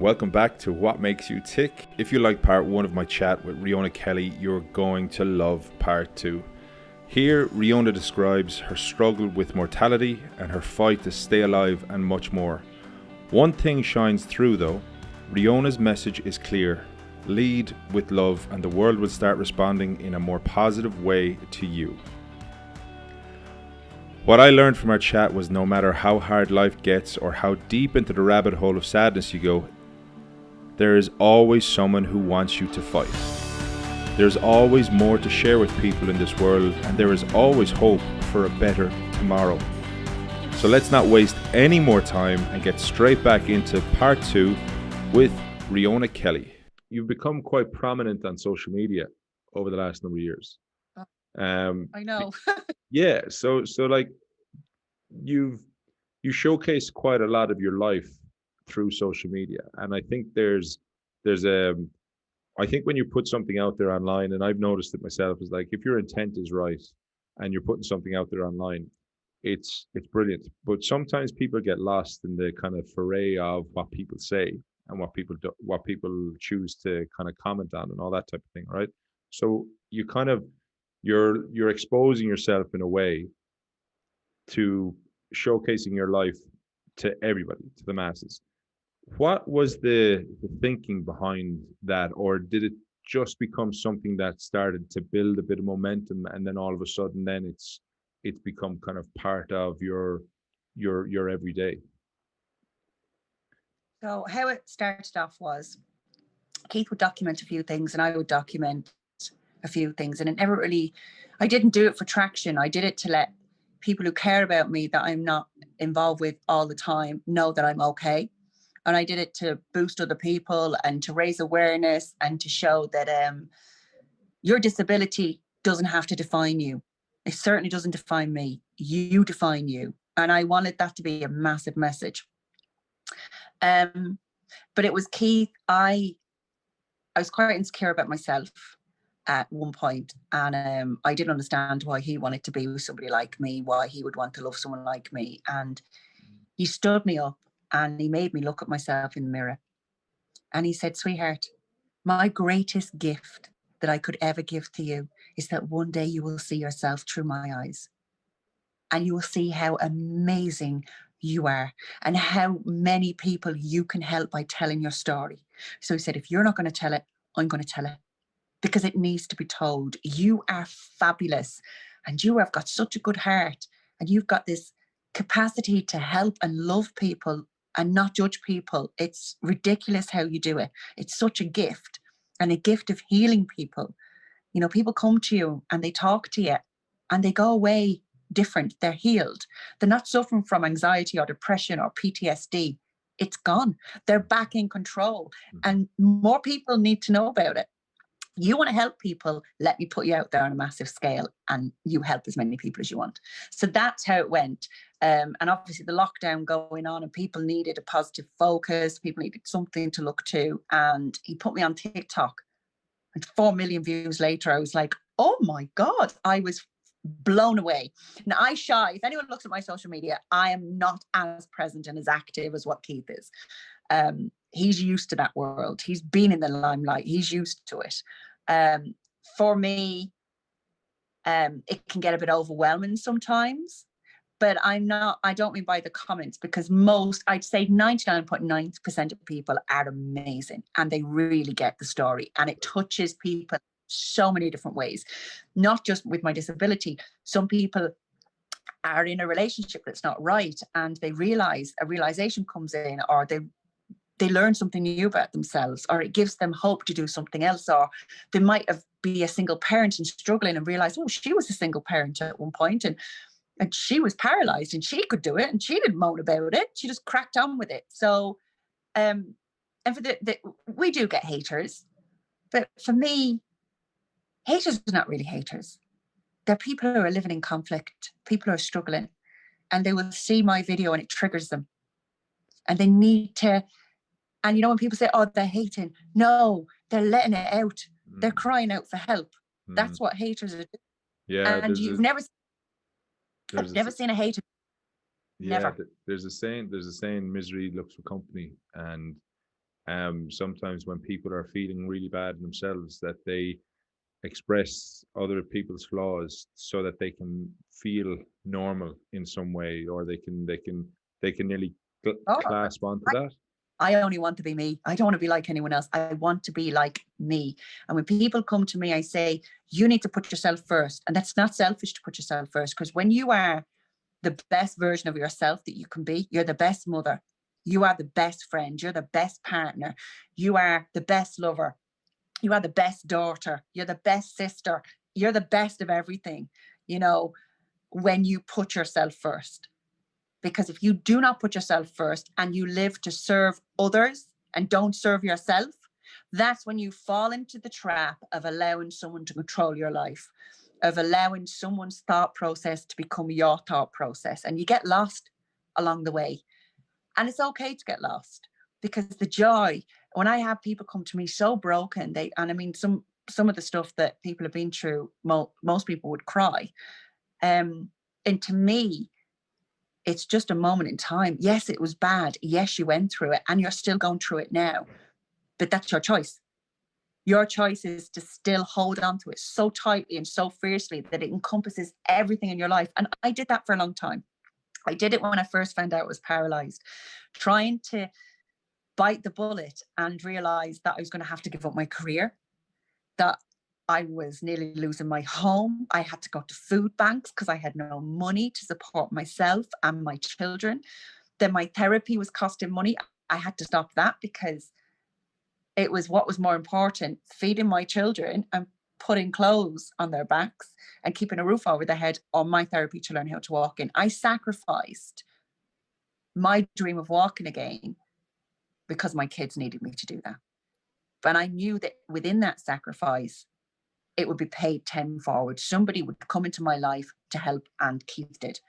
Welcome back to What Makes You Tick. If you like part 1 of my chat with Riona Kelly, you're going to love part 2. Here, Riona describes her struggle with mortality and her fight to stay alive and much more. One thing shines through though. Riona's message is clear. Lead with love and the world will start responding in a more positive way to you. What I learned from our chat was no matter how hard life gets or how deep into the rabbit hole of sadness you go, there is always someone who wants you to fight. There's always more to share with people in this world, and there is always hope for a better tomorrow. So let's not waste any more time and get straight back into part 2 with Riona Kelly. You've become quite prominent on social media over the last number of years. I know. Yeah, so like you showcase quite a lot of your life through social media, and I think there's I think when you put something out there online, and I've noticed it myself, is like if your intent is right and you're putting something out there online, it's brilliant. But sometimes people get lost in the kind of foray of what people say and what people choose to kind of comment on and all that type of thing, right? So you kind of you're exposing yourself in a way to showcasing your life to everybody, to the masses. What was the thinking behind that, or did it just become something that started to build a bit of momentum, and then all of a sudden, then it's become kind of part of your everyday? So how it started off was Keith would document a few things and I would document a few things. And it never really, I didn't do it for traction. I did it to let people who care about me that I'm not involved with all the time know that I'm okay. And I did it to boost other people and to raise awareness and to show that your disability doesn't have to define you. It certainly doesn't define me. You define you. And I wanted that to be a massive message. But it was Keith. I was quite insecure about myself at one point, and I didn't understand why he wanted to be with somebody like me, why he would want to love someone like me. And he stood me up and he made me look at myself in the mirror. And he said, "Sweetheart, my greatest gift that I could ever give to you is that one day you will see yourself through my eyes and you will see how amazing you are and how many people you can help by telling your story." So he said, "If you're not going to tell it, I'm going to tell it because it needs to be told. You are fabulous and you have got such a good heart and you've got this capacity to help and love people and not judge people. It's ridiculous how you do it. It's such a gift and a gift of healing people. You know, people come to you and they talk to you and they go away different. They're healed. They're not suffering from anxiety or depression or PTSD. It's gone. They're back in control. And more people need to know about it. You want to help people, let me put you out there on a massive scale and you help as many people as you want." So that's how it went. And obviously the lockdown going on and people needed a positive focus. People needed something to look to. And he put me on TikTok. And 4 million views later, I was like, oh my God, I was blown away. Now, if anyone looks at my social media, I am not as present and as active as what Keith is. He's used to that world. He's been in the limelight. He's used to it. For me, it can get a bit overwhelming sometimes, but I don't mean by the comments, because I'd say 99.9% of people are amazing and they really get the story and it touches people so many different ways, not just with my disability. Some people are in a relationship that's not right and they realize a realization comes in, or they learn something new about themselves, or it gives them hope to do something else. Or they might be a single parent and struggling and realize, oh, she was a single parent at one point and she was paralyzed and she could do it and she didn't moan about it. She just cracked on with it. So, and for we do get haters, but for me, haters are not really haters. They're people who are living in conflict, people who are struggling, and they will see my video and it triggers them. And they need to, and you know, when people say, oh, they're hating, no, they're letting it out. They're crying out for help. That's what haters are doing. Yeah, And I've never seen a hater. Yeah, Never. there's a saying, misery looks for company, and Sometimes when people are feeling really bad in themselves, that they express other people's flaws so that they can feel normal in some way, or they can nearly Oh, clasp onto I, that. I only want to be me. I don't want to be like anyone else. I want to be like me. And when people come to me, I say, you need to put yourself first. And that's not selfish to put yourself first, because when you are the best version of yourself that you can be, you're the best mother, you are the best friend, you're the best partner, you are the best lover, you are the best daughter, you're the best sister, you're the best of everything, you know, when you put yourself first. Because if you do not put yourself first and you live to serve others and don't serve yourself, that's when you fall into the trap of allowing someone to control your life, of allowing someone's thought process to become your thought process. And you get lost along the way. And it's okay to get lost, because the joy, when I have people come to me so broken, and I mean, some of the stuff that people have been through, most people would cry. And to me, it's just a moment in time. Yes, it was bad. Yes, you went through it and you're still going through it now. But that's your choice. Your choice is to still hold on to it so tightly and so fiercely that it encompasses everything in your life. And I did that for a long time. I did it when I first found out I was paralyzed, trying to bite the bullet and realize that I was going to have to give up my career, that I was nearly losing my home. I had to go to food banks because I had no money to support myself and my children. Then my therapy was costing money. I had to stop that because it was what was more important, feeding my children and putting clothes on their backs and keeping a roof over their head, or my therapy to learn how to walk in. I sacrificed my dream of walking again because my kids needed me to do that. But I knew that within that sacrifice, it would be paid tenfold. Somebody would come into my life to help, and Keith did.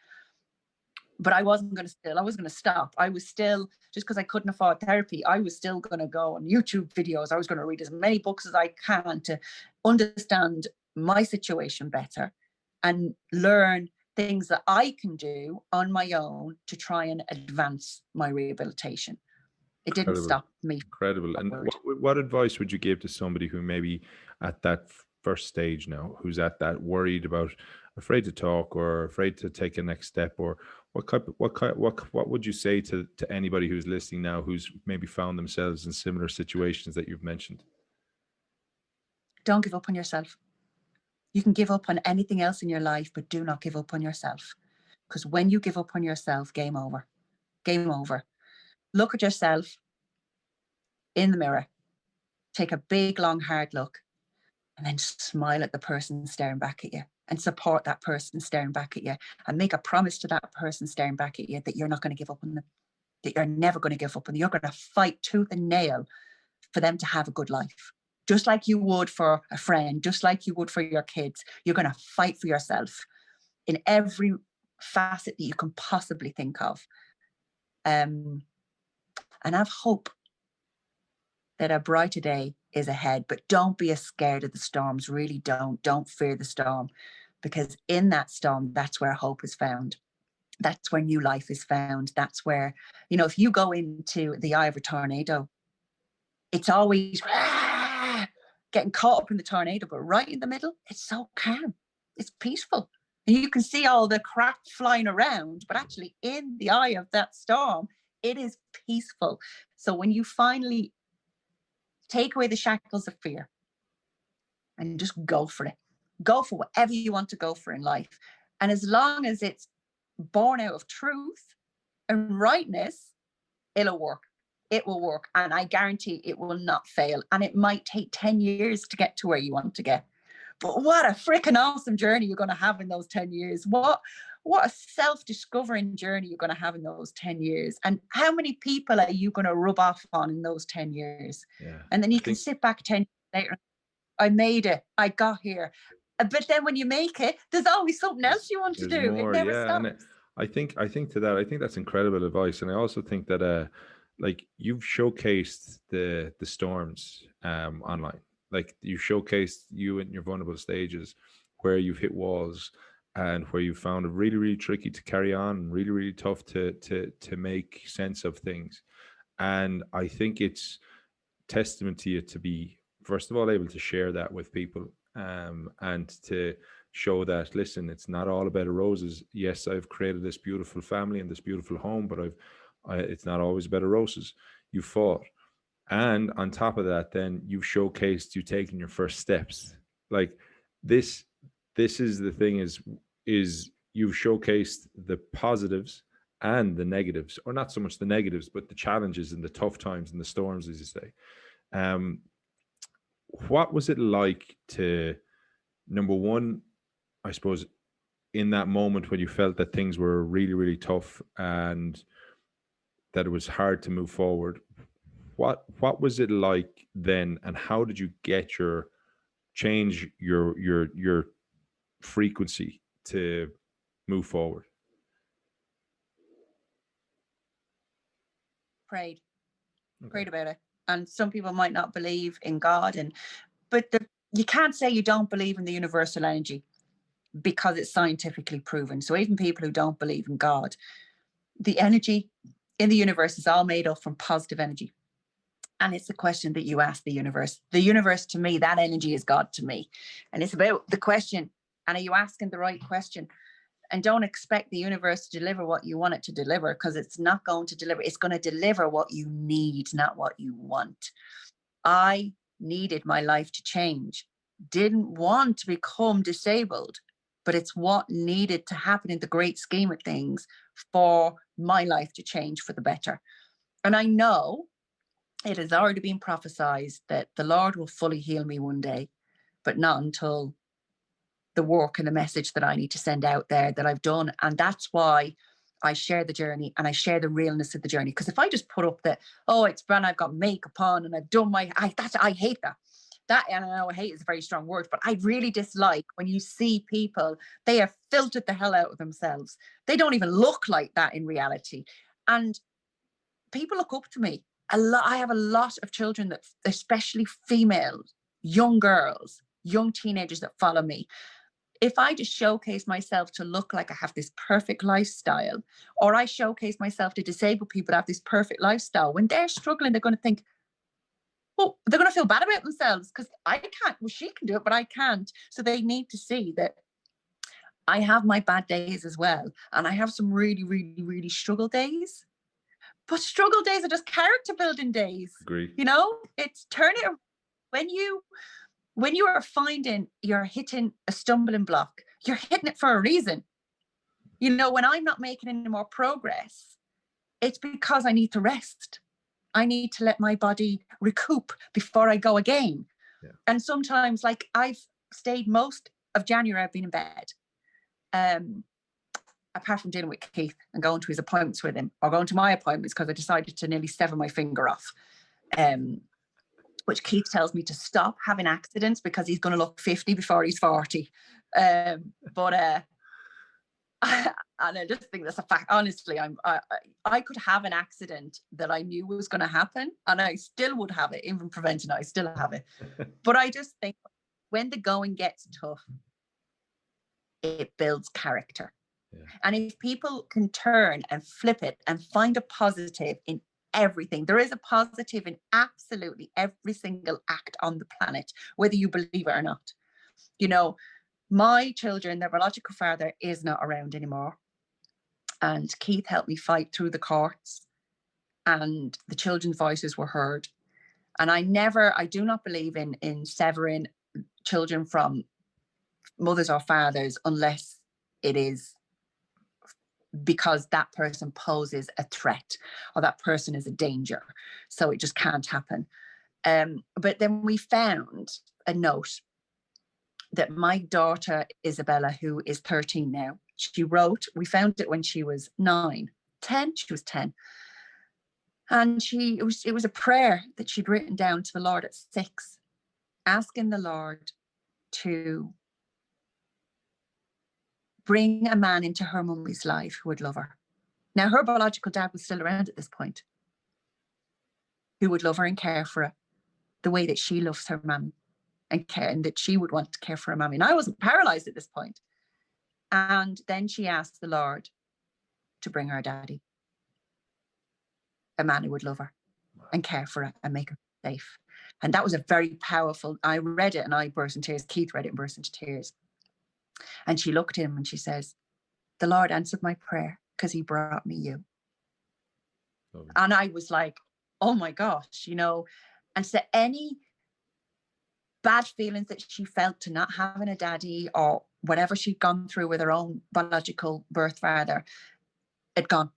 But I wasn't going to stop. I was still, just because I couldn't afford therapy, I was still going to go on YouTube videos. I was going to read as many books as I can to understand my situation better and learn things that I can do on my own to try and advance my rehabilitation. It didn't Incredible. stop me. Incredible. And what advice would you give to somebody who maybe at that first stage now, who's at that worried about, afraid to talk or afraid to take a next step, or what would you say to anybody who's listening now who's maybe found themselves in similar situations that you've mentioned? Don't give up on yourself. You can give up on anything else in your life, but do not give up on yourself. Because when you give up on yourself, game over. Game over. Look at yourself in the mirror. Take a big, long, hard look, and then smile at the person staring back at you and support that person staring back at you, and make a promise to that person staring back at you that you're not going to give up on them, that you're never going to give up on them. You're going to fight tooth and nail for them to have a good life. Just like you would for a friend, just like you would for your kids. You're going to fight for yourself in every facet that you can possibly think of. And have hope that a brighter day is ahead, but don't be as scared of the storms. Really don't fear the storm, because in that storm, that's where hope is found. That's where new life is found. That's where, if you go into the eye of a tornado, it's always getting caught up in the tornado, but right in the middle, it's so calm. It's peaceful. And you can see all the crap flying around, but actually in the eye of that storm, it is peaceful. So when you finally take away the shackles of fear and just go for it, go for whatever you want to go for in life. And as long as it's born out of truth and rightness, it'll work. It will work. And I guarantee it will not fail. And it might take 10 years to get to where you want to get. But what a freaking awesome journey you're going to have in those 10 years. What a self-discovering journey you're going to have in those 10 years. And how many people are you going to rub off on in those 10 years? Yeah. And then you can sit back 10 years later. I made it. I got here. But then when you make it, there's always something else you want to do. More, it never yeah. stops. And I think to that, I think that's incredible advice. And I also think that like you've showcased the storms online. Like you showcased you in your vulnerable stages where you've hit walls and where you found it really, really tricky to carry on and really, really tough to make sense of things. And I think testament to you to be, first of all, able to share that with people, and to show that, listen, it's not all a bed of roses. Yes, I've created this beautiful family and this beautiful home, but it's not always a bed of roses. You fought. And on top of that, then you've showcased you taking your first steps. Like this, this is the thing, is you've showcased the positives and the negatives, or not so much the negatives, but the challenges and the tough times and the storms, as you say. Um, what was it like to, number one, I suppose, in that moment when you felt that things were really, really tough and that it was hard to move forward? What was it like then, and how did you change your frequency to move forward? Prayed Okay. about it. And some people might not believe in God, but you can't say you don't believe in the universal energy, because it's scientifically proven. So even people who don't believe in God, the energy in the universe is all made up from positive energy. And it's a question that you ask the universe. The universe, to me, that energy is God to me. And it's about the question, and are you asking the right question? And don't expect the universe to deliver what you want it to deliver, because it's not going to deliver. It's going to deliver what you need, not what you want. I needed my life to change, didn't want to become disabled, but it's what needed to happen in the great scheme of things for my life to change for the better. And I know it has already been prophesied that the Lord will fully heal me one day, but not until the work and the message that I need to send out there that I've done. And that's why I share the journey, and I share the realness of the journey. Because if I just put up that, oh, it's brand, I've got makeup on and I've done I hate that. And I know hate is a very strong word, but I really dislike when you see people, they have filtered the hell out of themselves. They don't even look like that in reality. And people look up to me a lot. I have a lot of children that, especially females, young girls, young teenagers, that follow me. If I just showcase myself to look like I have this perfect lifestyle, or I showcase myself to disabled people to have this perfect lifestyle, when they're struggling, they're going to think, well, they're going to feel bad about themselves because I can't. Well, she can do it, but I can't. So they need to see that I have my bad days as well. And I have some really, really, really struggle days. But struggle days are just character building days. Agree. You know, it's turn it when you are finding you're hitting a stumbling block, you're hitting it for a reason. You know, when I'm not making any more progress, it's because I need to rest. I need to let my body recoup before I go again. Yeah. And sometimes, like, I've stayed most of January, I've been in bed. Apart from dealing with Keith and going to his appointments with him, or going to my appointments because I decided to nearly sever my finger off. Which Keith tells me to stop having accidents because he's going to look 50 before he's 40. And I just think that's a fact. Honestly, I could have an accident that I knew was going to happen, and I still would have it, even preventing it. I still have it. But I just think when the going gets tough, it builds character. Yeah. And if people can turn and flip it and find a positive in everything, there is a positive in absolutely every single act on the planet, whether you believe it or not. You know, my children, their biological father is not around anymore. And Keith helped me fight through the courts, and the children's voices were heard. And I do not believe in severing children from mothers or fathers unless it is because that person poses a threat or that person is a danger. So it just can't happen. But then we found a note that my daughter, Isabella, who is 13 now, she wrote, we found it when she was 10, she was 10. And it was a prayer that she'd written down to the Lord at 6, asking the Lord to bring a man into her mummy's life who would love her. Now, her biological dad was still around at this point, who would love her and care for her the way that she loves her mum, and that she would want to care for her mummy. And I wasn't paralyzed at this point. And then she asked the Lord to bring her a daddy, a man who would love her and care for her and make her safe. And that was a very powerful, I read it and I burst into tears. Keith read it and burst into tears. And she looked at him and she says, the Lord answered my prayer because he brought me you. And I was like, oh my gosh, you know. And so any bad feelings that she felt to not having a daddy or whatever she'd gone through with her own biological birth father, had gone.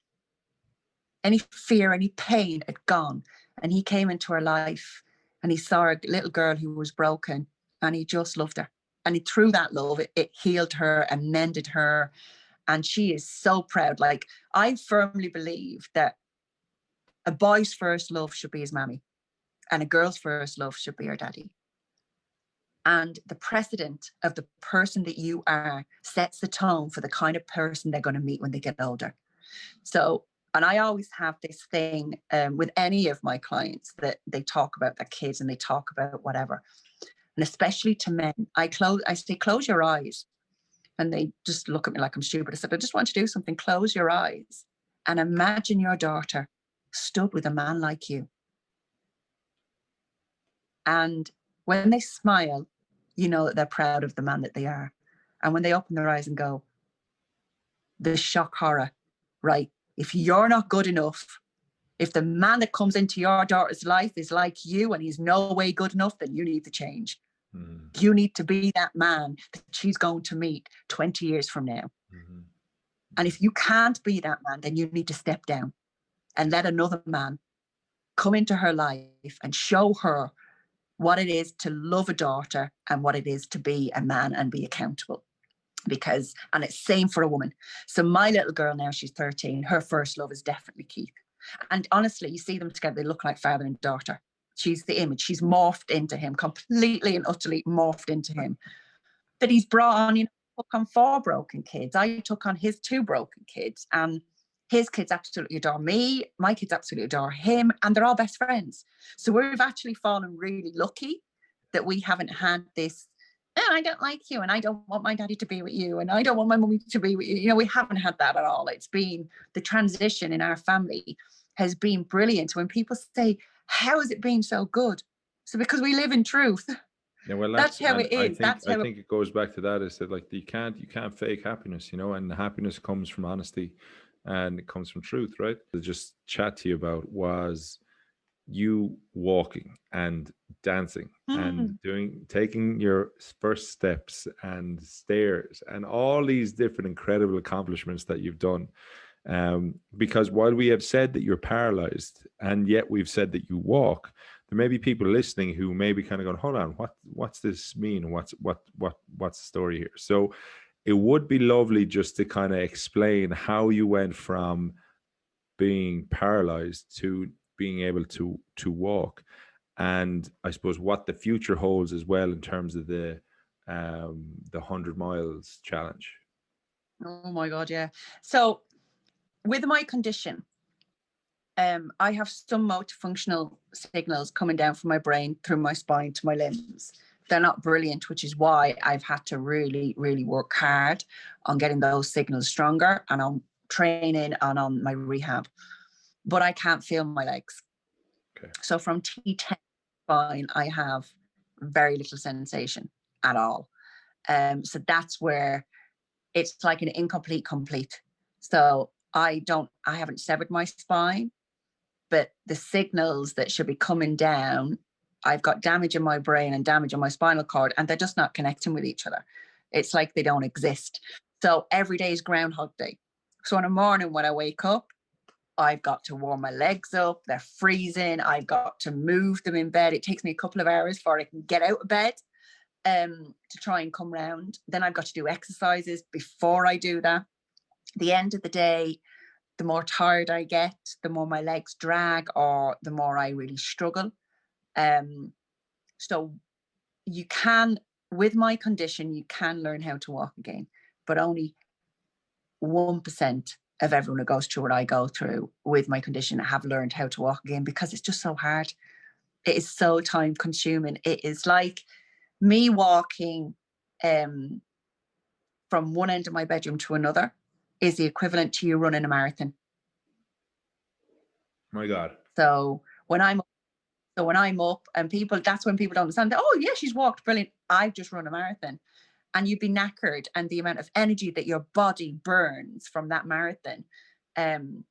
Any fear, any pain had gone. And he came into her life and he saw a little girl who was broken and he just loved her. And through that love, it healed her and mended her. And she is so proud. Like, I firmly believe that a boy's first love should be his mammy and a girl's first love should be her daddy. And the precedent of the person that you are sets the tone for the kind of person they're going to meet when they get older. So, and I always have this thing with any of my clients that they talk about their kids and they talk about whatever. And especially to men, I say, close your eyes. And they just look at me like I'm stupid. I said, I just want you to do something. Close your eyes and imagine your daughter stood with a man like you. And when they smile, you know that they're proud of the man that they are. And when they open their eyes and go, the shock horror, right? If you're not good enough, if the man that comes into your daughter's life is like you and he's no way good enough, then you need to change. Mm. You need to be that man that she's going to meet 20 years from now. Mm-hmm. And if you can't be that man, then you need to step down and let another man come into her life and show her what it is to love a daughter and what it is to be a man and be accountable. Because, and it's same for a woman. So my little girl now, she's 13. Her first love is definitely Keith. And honestly, you see them together, they look like father and daughter. She's the image. She's morphed into him, completely and utterly morphed into him. That he's brought on, you know, took on 4 broken kids. I took on his 2 broken kids. And his kids absolutely adore me. My kids absolutely adore him. And they're all best friends. So we've actually fallen really lucky that we haven't had this, oh, I don't like you and I don't want my daddy to be with you and I don't want my mummy to be with you. You know, we haven't had that at all. It's been, the transition in our family has been brilliant. When people say, how has it been so good? So because we live in truth. Yeah, well, that's how it is. I think it goes back to that, is that like you can't fake happiness, you know, and happiness comes from honesty and it comes from truth, right? To just chat to you about was you walking and dancing and taking your first steps and stairs and all these different incredible accomplishments that you've done. Because while we have said that you're paralyzed and yet we've said that you walk, there may be people listening who may be kind of going, hold on, what's this mean? What's the story here? So it would be lovely just to kind of explain how you went from being paralyzed to being able to walk, and I suppose what the future holds as well in terms of the 100 miles challenge. Oh my God, yeah. So with my condition, I have some multifunctional signals coming down from my brain through my spine to my limbs. They're not brilliant, which is why I've had to really, really work hard on getting those signals stronger and on training and on my rehab. But I can't feel my legs. Okay. So from T10 spine, I have very little sensation at all. So that's where it's like an incomplete complete. So I haven't severed my spine, but the signals that should be coming down, I've got damage in my brain and damage on my spinal cord, and they're just not connecting with each other. It's like they don't exist. So every day is Groundhog Day. So in the morning when I wake up, I've got to warm my legs up. They're freezing. I've got to move them in bed. It takes me a couple of hours before I can get out of bed to try and come round. Then I've got to do exercises before I do that. The end of the day, the more tired I get, the more my legs drag, or the more I really struggle. So you can, with my condition, you can learn how to walk again, but only 1% of everyone who goes through what I go through with my condition have learned how to walk again, because it's just so hard. It is so time consuming. It is like me walking from one end of my bedroom to another is the equivalent to you running a marathon. My God. So when I'm So when I'm up and people, that's when people don't understand that, oh yeah, she's walked, brilliant. I've just run a marathon. And you'd be knackered, and the amount of energy that your body burns from that marathon. And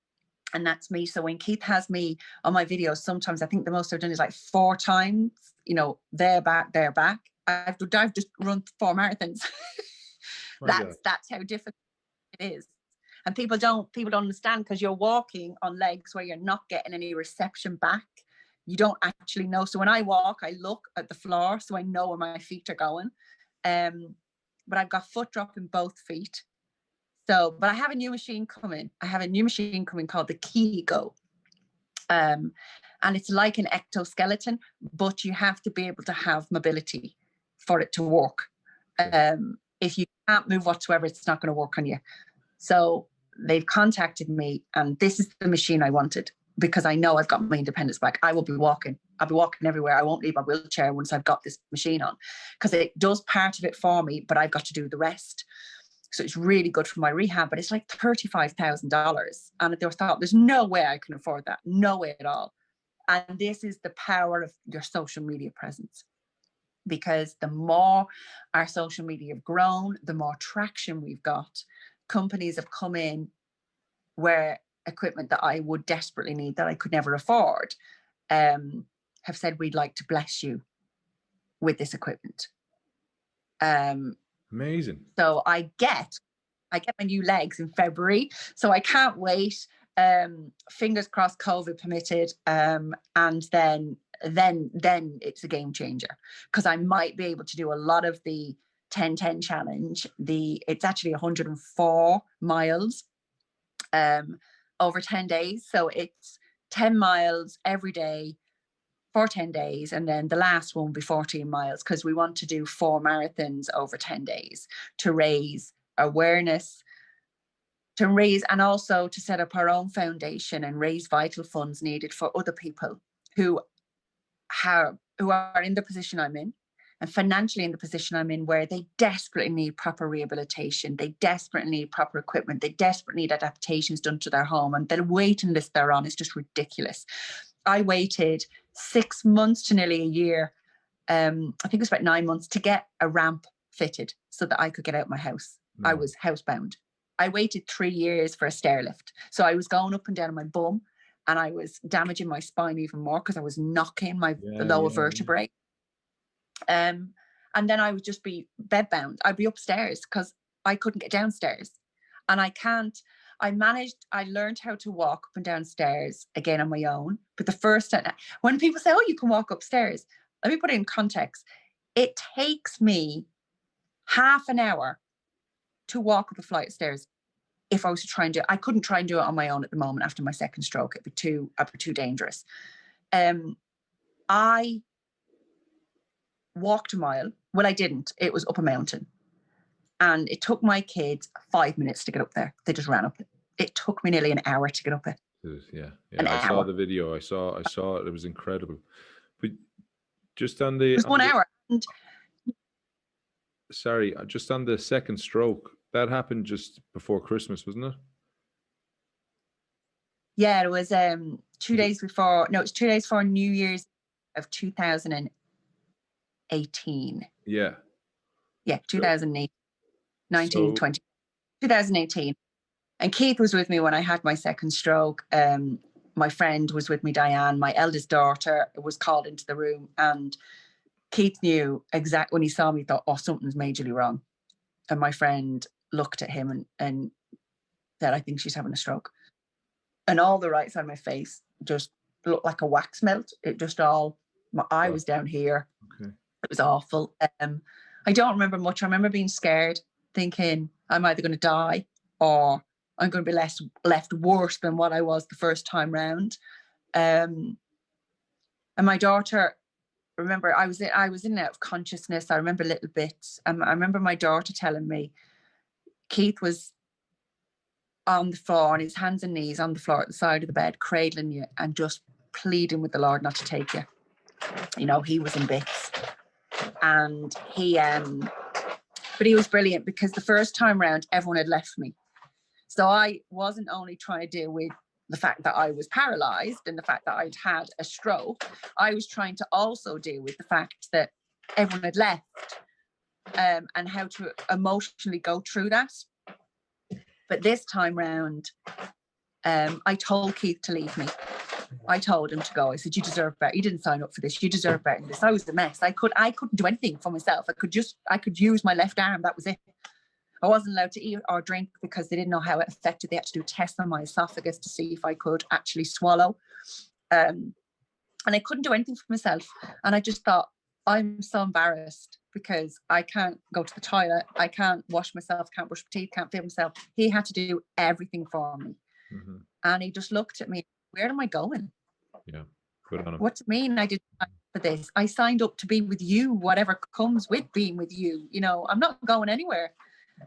that's me. So when Keith has me on my videos, sometimes I think the most I've done is like 4 times, you know, they're back, they're back. I've just run 4 marathons. That's how difficult it is. And people don't understand, because you're walking on legs where you're not getting any reception back. You don't actually know. So when I walk, I look at the floor so I know where my feet are going. But I've got foot drop in both feet. So, but I have a new machine coming. I have a new machine coming called the Kego. And it's like an exoskeleton, but you have to be able to have mobility for it to work. If you can't move whatsoever, it's not going to work on you. So they've contacted me, and this is the machine I wanted, because I know I've got my independence back. I will be walking. I'll be walking everywhere. I won't leave my wheelchair once I've got this machine on, because it does part of it for me, but I've got to do the rest. So it's really good for my rehab, but it's like $35,000. And they thought, there's no way I can afford that. No way at all. And this is the power of your social media presence. Because the more our social media have grown, the more traction we've got. Companies have come in where equipment that I would desperately need, that I could never afford, have said, we'd like to bless you with this equipment. Amazing. So I get my new legs in February, so I can't wait. Fingers crossed, COVID permitted, and then it's a game changer, because I might be able to do a lot of the 10-10 challenge. It's actually 104 miles over 10 days. So it's 10 miles every day for 10 days. And then the last one will be 14 miles, because we want to do 4 marathons over 10 days to raise awareness, and also to set up our own foundation and raise vital funds needed for other people who are in the position I'm in, and financially in the position I'm in, where they desperately need proper rehabilitation, they desperately need proper equipment, they desperately need adaptations done to their home, and the waiting list they're on is just ridiculous. I waited 6 months to nearly a year, I think it was about 9 months, to get a ramp fitted so that I could get out of my house. I was housebound. I waited 3 years for a stair lift. So I was going up and down on my bum, and I was damaging my spine even more, because I was knocking my lower vertebrae. And then I would just be bedbound. I'd be upstairs because I couldn't get downstairs. And I learned how to walk up and downstairs again on my own. But the first time, when people say, oh, you can walk upstairs, let me put it in context. It takes me half an hour to walk up a flight of stairs. If I was to try and do it, I couldn't try and do it on my own at the moment after my second stroke. It'd be too dangerous. I walked a mile. Well, I didn't. It was up a mountain. And it took my kids 5 minutes to get up there. They just ran up it. It took me nearly an hour to get up it. Yeah. I saw the video. I saw it. It was incredible. But just on the... It was 1 hour. And sorry, just on the second stroke, that happened just before Christmas, wasn't it? Yeah, it was 2 days before. No, it was 2 days before New Year's of 2018. Yeah. Yeah, 2008, 19, 20, 2018. And Keith was with me when I had my second stroke. My friend was with me, Diane. My eldest daughter was called into the room, and Keith knew exactly when he saw me, thought, oh, something's majorly wrong. And my friend looked at him and said, I think she's having a stroke. And all the right side of my face just looked like a wax melt. It just my eye was down here. Okay. It was awful. I don't remember much. I remember being scared, thinking I'm either going to die or I'm going to be left worse than what I was the first time round. And my daughter, remember, I was in and out of consciousness. I remember little bits. I remember my daughter telling me Keith was on the floor, on his hands and knees on the floor at the side of the bed, cradling you and just pleading with the Lord not to take you. You know, he was in bits. And but he was brilliant, because the first time round, everyone had left me. So I wasn't only trying to deal with the fact that I was paralyzed and the fact that I'd had a stroke, I was trying to also deal with the fact that everyone had left, and how to emotionally go through that. But this time round, I told Keith to leave me. I told him to go. I said, you deserve better. You didn't sign up for this. You deserve better than this. I was a mess. I couldn't do anything for myself. I could use my left arm. That was it. I wasn't allowed to eat or drink because they didn't know how it affected. They had to do tests on my esophagus to see if I could actually swallow. And I couldn't do anything for myself. And I just thought, I'm so embarrassed because I can't go to the toilet. I can't wash myself, can't brush my teeth, can't feed myself. He had to do everything for me. Mm-hmm. And he just looked at me, where am I going? Yeah, good on him. What's it mean I didn't sign up for this? I signed up to be with you, whatever comes with being with you. You know, I'm not going anywhere.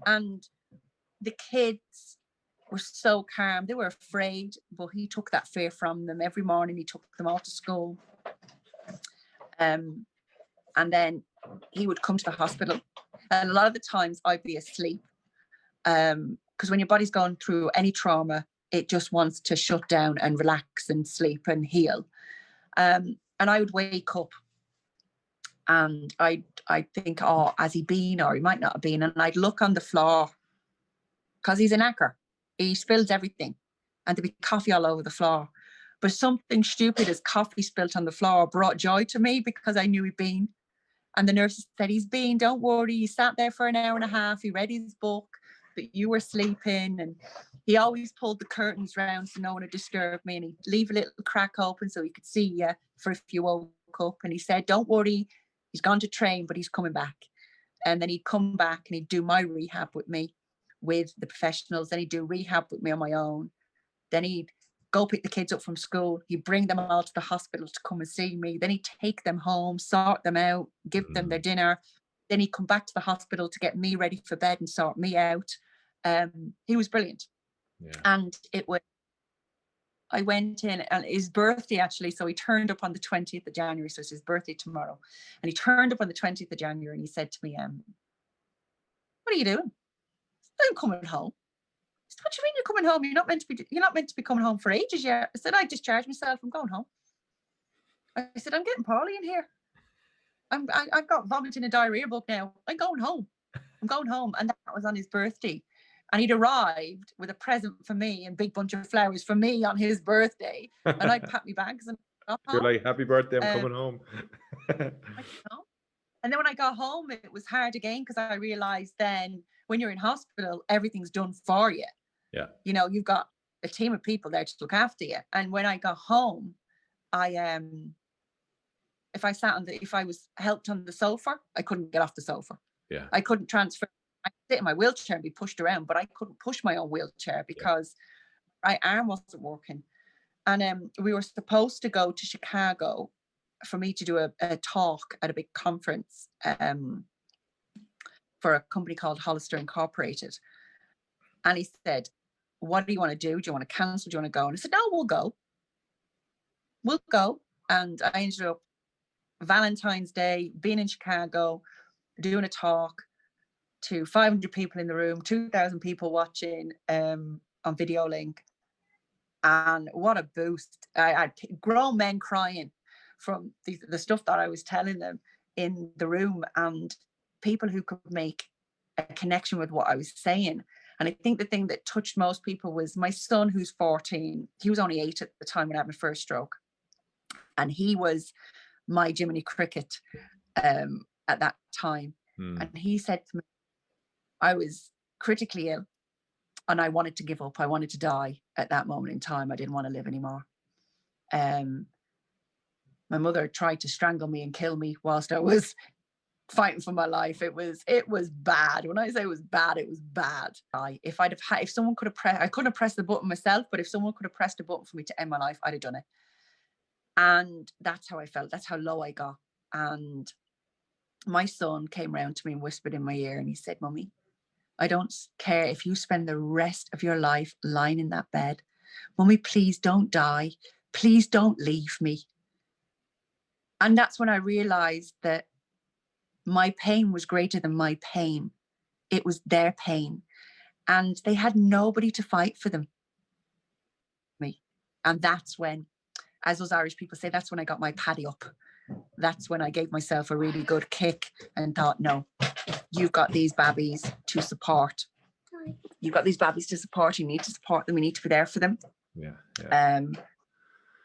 And the kids were so calm. They were afraid, but he took that fear from them. Every morning he took them all to school. And then he would come to the hospital. And a lot of the times I'd be asleep. Because when your body's going through any trauma, it just wants to shut down and relax and sleep and heal. And I would wake up and I'd think, oh, has he been or he might not have been? And I'd look on the floor because he's an knacker. He spills everything and there'd be coffee all over the floor. But something stupid as coffee spilt on the floor brought joy to me because I knew he'd been. And the nurses said, he's been, don't worry. He sat there for an hour and a half. He read his book, but you were sleeping. And he always pulled the curtains round so no one would disturb me. And he'd leave a little crack open so he could see you for if you woke up. And he said, don't worry. He's gone to train, but he's coming back. And then he'd come back and he'd do my rehab with me, with the professionals. Then he'd do rehab with me on my own. Then he'd go pick the kids up from school. He'd bring them all to the hospital to come and see me. Then he'd take them home, sort them out, give them their dinner. Then he'd come back to the hospital to get me ready for bed and sort me out. He was brilliant. Yeah. And I went in and his birthday actually, so he turned up on the 20th of January, so it's his birthday tomorrow. And he turned up on the 20th of January and he said to me, what are you doing? I'm coming home. I said, what do you mean you're coming home? You're not meant to be coming home for ages yet. I said, I discharged myself. I'm going home. I said, I'm getting poorly in here. I've got vomiting and diarrhea book now. I'm going home. And that was on his birthday. And he'd arrived with a present for me and a big bunch of flowers for me on his birthday. And I'd pack my bags and got home. You're like, happy birthday, I'm coming home. And then when I got home, it was hard again because I realized then when you're in hospital, everything's done for you. Yeah. You know, you've got a team of people there to look after you. And when I got home, if I was helped on the sofa, I couldn't get off the sofa. Yeah. I couldn't transfer. I could sit in my wheelchair and be pushed around, but I couldn't push my own wheelchair because my arm wasn't working. And we were supposed to go to Chicago for me to do a talk at a big conference for a company called Hollister Incorporated. And he said, what do you want to do? Do you want to cancel? Do you want to go? And I said, no, we'll go. We'll go. And I ended up Valentine's Day, being in Chicago, doing a talk to 500 people in the room, 2,000 people watching on video link. And what a boost. I had grown men crying from the stuff that I was telling them in the room, and people who could make a connection with what I was saying. And I think the thing that touched most people was my son, who's 14. He was only 8 at the time when I had my first stroke. And he was my Jiminy Cricket at that time. And he said to me, I was critically ill and I wanted to give up. I wanted to die at that moment in time. I didn't want to live anymore. My mother tried to strangle me and kill me whilst I was fighting for my life. It was bad. When I say it was bad, it was bad. If someone could have pressed, I couldn't have pressed the button myself, but if someone could have pressed a button for me to end my life, I'd have done it. And that's how I felt. That's how low I got. And my son came round to me and whispered in my ear and he said, Mummy, I don't care if you spend the rest of your life lying in that bed. Mummy, please don't die. Please don't leave me. And that's when I realized that my pain was greater than my pain. It was their pain. And they had nobody to fight for them. Me. And that's when, as those Irish people say, that's when I got my paddy up. That's when I gave myself a really good kick and thought, no, you've got these babbies to support. You've got these babbies to support. You need to support them. You need to be there for them. Yeah.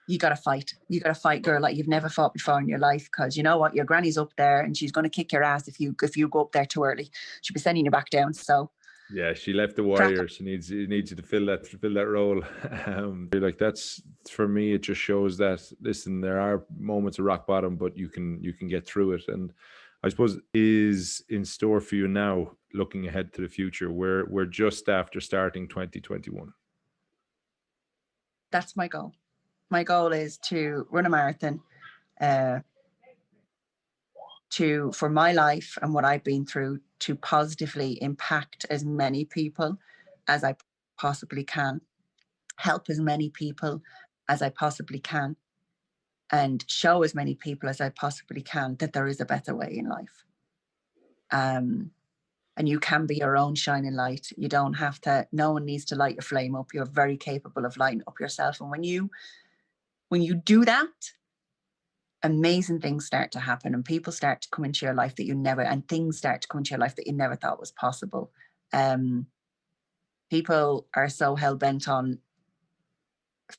You got to fight. You got to fight, girl, like you've never fought before in your life. Because you know what, your granny's up there, and she's going to kick your ass if you go up there too early. She'll be sending you back down. So yeah, she left the warrior. She needs you to fill that role. Like that's, for me, it just shows that, listen, there are moments of rock bottom, but you can get through it. And I suppose is in store for you now, looking ahead to the future. We're just after starting 2021. That's my goal. My goal is to run a marathon, for my life and what I've been through, to positively impact as many people as I possibly can, help as many people as I possibly can, and show as many people as I possibly can that there is a better way in life. And you can be your own shining light. You don't have to, no one needs to light your flame up. You're very capable of lighting up yourself. And when you do that, amazing things start to happen, and people start to come into your life that you never, and things start to come into your life that you never thought was possible. People are so hell-bent on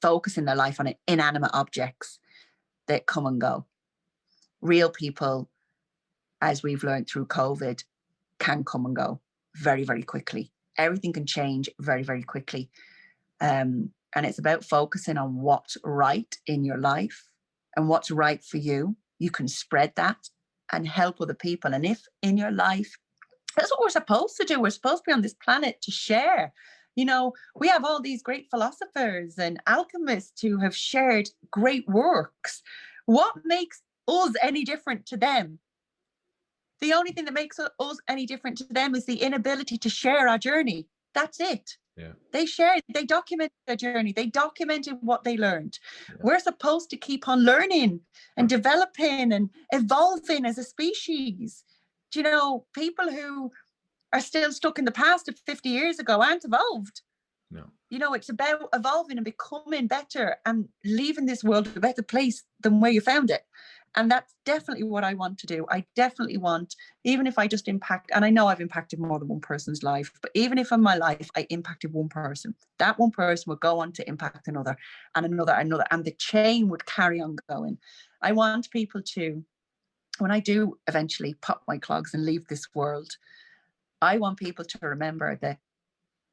focusing their life on inanimate objects that come and go. Real people, as we've learned through COVID, can come and go very, very quickly. Everything can change very, very quickly. And it's about focusing on what's right in your life and what's right for you. You can spread that and help other people. And if in your life, that's what we're supposed to do. We're supposed to be on this planet to share. You know, we have all these great philosophers and alchemists who have shared great works. What makes us any different to them? The only thing that makes us any different to them is the inability to share our journey. That's it. Yeah. They documented their journey. They documented what they learned. Yeah. We're supposed to keep on learning and developing and evolving as a species. Do you know, people who are still stuck in the past of 50 years ago aren't evolved. No. You know, it's about evolving and becoming better and leaving this world a better place than where you found it. And that's definitely what I want to do. I definitely want, even if I just impact, and I know I've impacted more than one person's life, but even if in my life I impacted one person, that one person would go on to impact another and another and another, and the chain would carry on going. I want people to, when I do eventually pop my clogs and leave this world, I want people to remember that,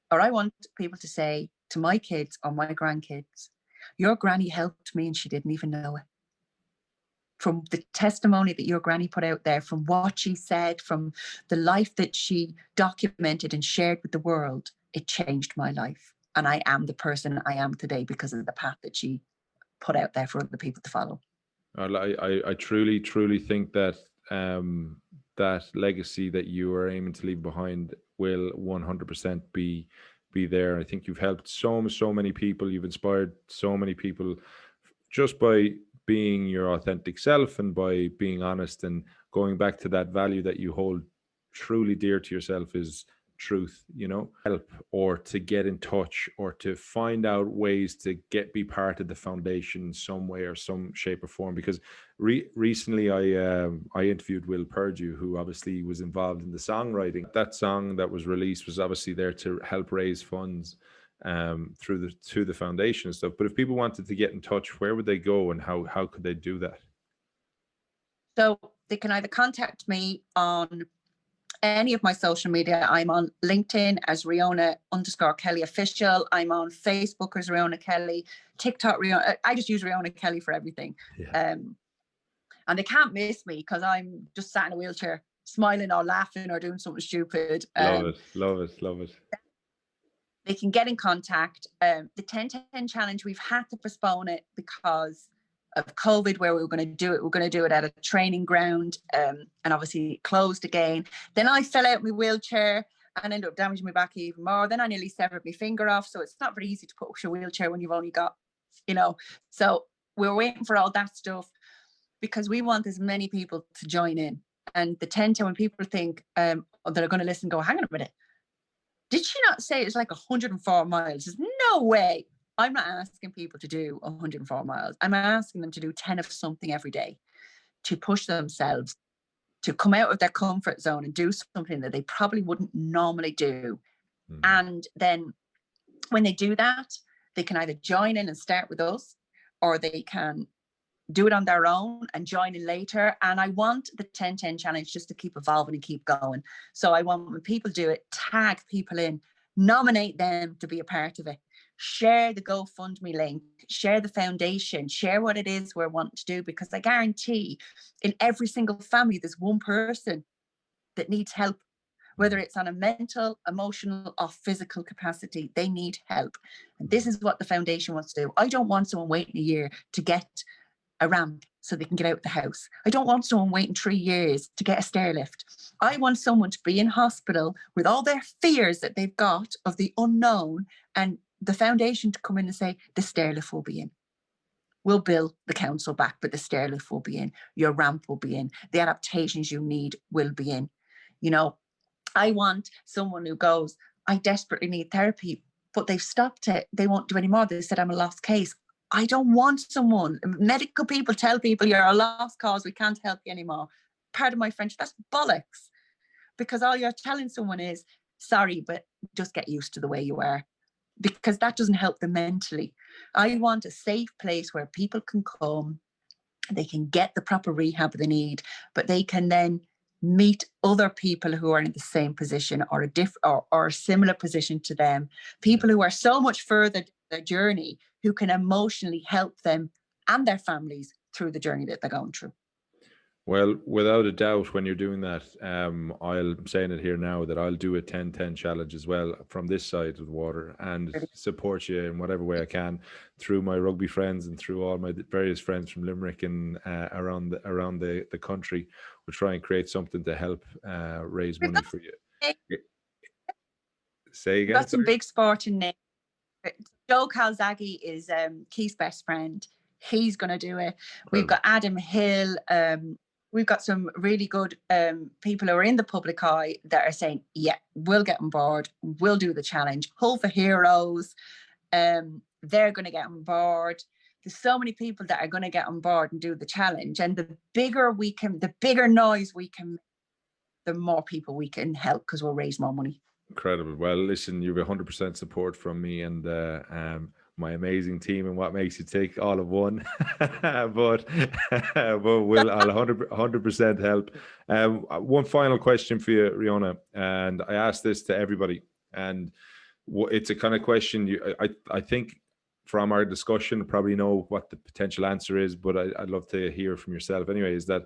or I want people to say to my kids or my grandkids, your granny helped me and she didn't even know it. From the testimony that your granny put out there, from what she said, from the life that she documented and shared with the world, it changed my life. And I am the person I am today because of the path that she put out there for other people to follow. I truly think that that legacy that you are aiming to leave behind will 100% be there. I think you've helped so many people. You've inspired so many people just by being your authentic self and by being honest and going back to that value that you hold truly dear to yourself is truth, you know, help or to get in touch or to find out ways to be part of the foundation in some way or some shape or form. Because recently I interviewed Will Perdue, who obviously was involved in the songwriting. That song that was released was obviously there to help raise funds through the foundation and stuff. But if people wanted to get in touch, where would they go and how could they do that? So they can either contact me on any of my social media. I'm on LinkedIn as Riona_Kelly official. I'm on Facebook as Riona Kelly, TikTok Riona. I just use Riona Kelly for everything. Yeah. And they can't miss me because I'm just sat in a wheelchair, smiling or laughing or doing something stupid. Love it. They can get in contact. The 10-10 challenge, we've had to postpone it because of COVID, where we were going to do it. We're going to do it at a training ground, and obviously it closed again. Then I fell out my wheelchair and ended up damaging my back even more. Then I nearly severed my finger off. So it's not very easy to push a wheelchair when you've only got, you know. So we're waiting for all that stuff because we want as many people to join in. And the 10-10, when people think that are going to listen, go, hang on a minute, did she not say it's like 104 miles? There's no way I'm not asking people to do 104 miles. I'm asking them to do 10 of something every day, to push themselves, to come out of their comfort zone and do something that they probably wouldn't normally do. And then when they do that, they can either join in and start with us, or they can do it on their own and join in later. And I want the 10-10 challenge just to keep evolving and keep going. So I want, when people do it, tag people in, nominate them to be a part of it, share the GoFundMe link, share the foundation, share what it is we're wanting to do, because I guarantee in every single family there's one person that needs help, whether it's on a mental, emotional, or physical capacity. They need help. And this is what the foundation wants to do. I don't want someone waiting a year to get a ramp so they can get out of the house. I don't want someone waiting 3 years to get a stair lift. I want someone to be in hospital with all their fears that they've got of the unknown, and the foundation to come in and say, the stair lift will be in. We'll bill the council back, but the stair lift will be in. Your ramp will be in. The adaptations you need will be in. You know, I want someone who goes, I desperately need therapy, but they've stopped it. They won't do any more. They said, I'm a lost case. I don't want someone. Medical people tell people you're a lost cause. We can't help you anymore. Pardon my French, that's bollocks. Because all you're telling someone is, sorry, but just get used to the way you are. Because that doesn't help them mentally. I want a safe place where people can come, they can get the proper rehab they need, but they can then meet other people who are in the same position or a similar position to them, people who are so much further their journey, who can emotionally help them and their families through the journey that they're going through. Well, without a doubt, when you're doing that, I'm saying it here now that I'll do a 10-10 challenge as well from this side of the water, and support you in whatever way I can through my rugby friends and through all my various friends from Limerick and around the country. We'll try and create something to help raise money for you. Say again. Got some big sporting names. Joe Calzaghe is Keith's best friend. He's going to do it. We've got Adam Hill. We've got some really good people who are in the public eye that are saying, yeah, we'll get on board. We'll do the challenge. Hull for Heroes. They're going to get on board. There's so many people that are going to get on board and do the challenge. And the bigger noise we can, the more people we can help, because we'll raise more money. Incredible. Well, listen, you've 100% support from me and my amazing team and What Makes You Tick, all of one. but I'll 100% help. One final question for you, Riona, and I ask this to everybody, and it's a kind of question I think from our discussion, probably know what the potential answer is, but I'd love to hear from yourself anyway, is that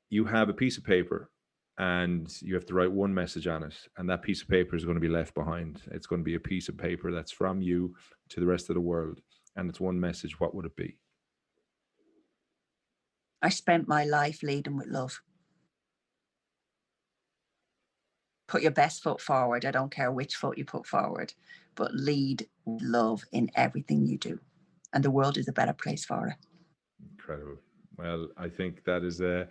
you have a piece of paper and you have to write one message on it, and that piece of paper is going to be left behind. It's going to be a piece of paper that's from you to the rest of the world, and it's one message. What would it be? I spent my life leading with love. Put your best foot forward. I don't care which foot you put forward, but lead with love in everything you do, and the world is a better place for it. Incredible. Well, I think that is a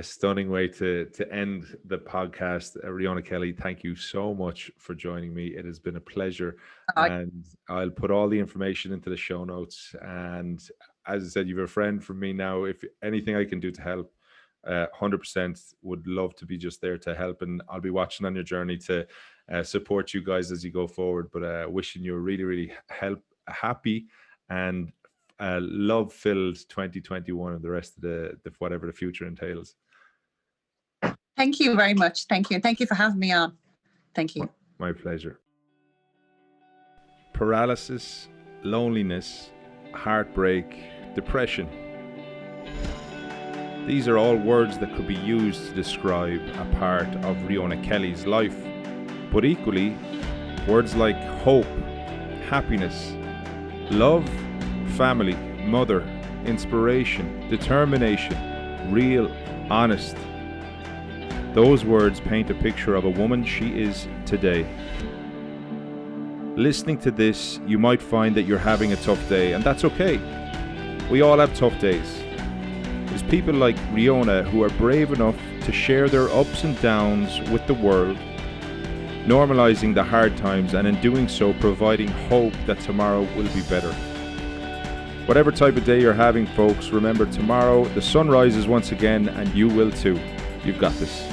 stunning way to end the podcast. Riona Kelly, thank you so much for joining me. It has been a pleasure. And I'll put all the information into the show notes. And as I said, you have a friend from me now. If anything I can do to help, 100% would love to be just there to help. And I'll be watching on your journey to support you guys as you go forward. But wishing you a really, really happy and love-filled 2021 and the rest of the whatever the future entails. Thank you very much. Thank you. And thank you for having me on. Thank you. My pleasure. Paralysis, loneliness, heartbreak, depression. These are all words that could be used to describe a part of Riona Kelly's life. But equally, words like hope, happiness, love, family, mother, inspiration, determination, real, honest. Those words paint a picture of a woman she is today. Listening to this, you might find that you're having a tough day, and that's okay. We all have tough days. There's people like Riona who are brave enough to share their ups and downs with the world, normalizing the hard times, and in doing so, providing hope that tomorrow will be better. Whatever type of day you're having, folks, remember tomorrow the sun rises once again, and you will too. You've got this.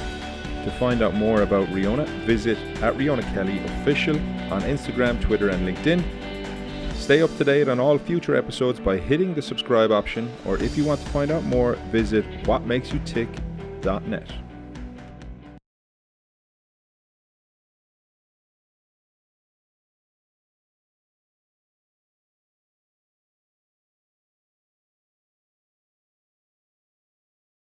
To find out more about Riona, visit @Riona Kelly Official on Instagram, Twitter, and LinkedIn. Stay up to date on all future episodes by hitting the subscribe option, or if you want to find out more, visit whatmakesyoutick.net.